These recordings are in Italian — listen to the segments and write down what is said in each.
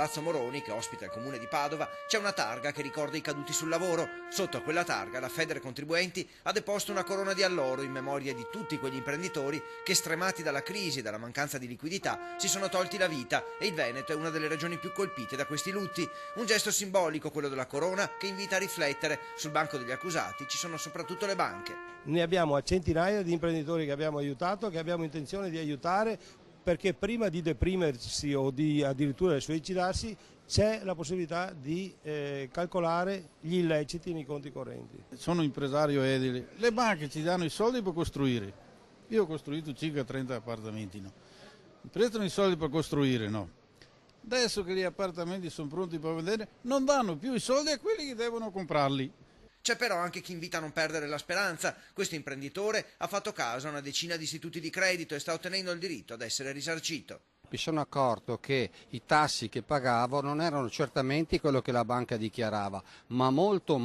Palazzo Moroni, che ospita il comune di Padova, c'è una targa che ricorda i caduti sul lavoro. Sotto a quella targa la Federcontribuenti ha deposto una corona di alloro in memoria di tutti quegli imprenditori che, stremati dalla crisi e dalla mancanza di liquidità, si sono tolti la vita, e il Veneto è una delle regioni più colpite da questi lutti. Un gesto simbolico, quello della corona, che invita a riflettere. Sul banco degli accusati ci sono soprattutto le banche. Ne abbiamo a centinaia di imprenditori che abbiamo aiutato, che abbiamo intenzione di aiutare, perché prima di deprimersi o di addirittura suicidarsi c'è la possibilità di calcolare gli illeciti nei conti correnti. Sono impresario edile, le banche ci danno i soldi per costruire. Io ho costruito circa 30 appartamenti, no? Mi prestano i soldi per costruire, no? Adesso che gli appartamenti sono pronti per vendere, non danno più i soldi a quelli che devono comprarli. C'è però anche chi invita a non perdere la speranza. Questo imprenditore ha fatto caso a una decina di istituti di credito e sta ottenendo il diritto ad essere risarcito. Mi sono accorto che i tassi che pagavo non erano certamente quello che la banca dichiarava, ma molto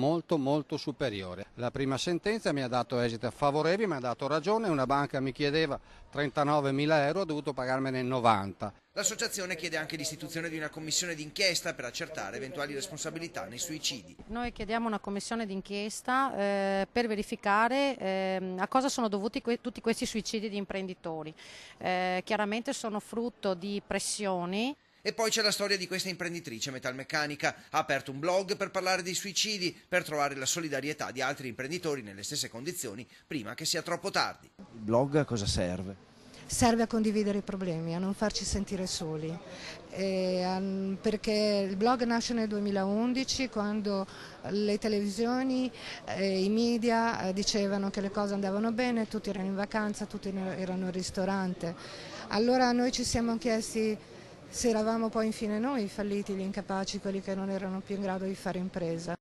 superiore. La prima sentenza mi ha dato esito favorevole, mi ha dato ragione, una banca mi chiedeva 39.000 euro, ho dovuto pagarmene 90. L'associazione chiede anche l'istituzione di una commissione d'inchiesta per accertare eventuali responsabilità nei suicidi. Noi chiediamo una commissione d'inchiesta per verificare a cosa sono dovuti tutti questi suicidi di imprenditori. Chiaramente sono frutto di pressioni. E poi c'è la storia di questa imprenditrice metalmeccanica. Ha aperto un blog per parlare dei suicidi, per trovare la solidarietà di altri imprenditori nelle stesse condizioni prima che sia troppo tardi. Il blog a cosa serve? Serve a condividere i problemi, a non farci sentire soli, perché il blog nasce nel 2011 quando le televisioni e i media dicevano che le cose andavano bene, tutti erano in vacanza, tutti erano al ristorante. Allora noi ci siamo chiesti se eravamo poi infine noi i falliti, gli incapaci, quelli che non erano più in grado di fare impresa.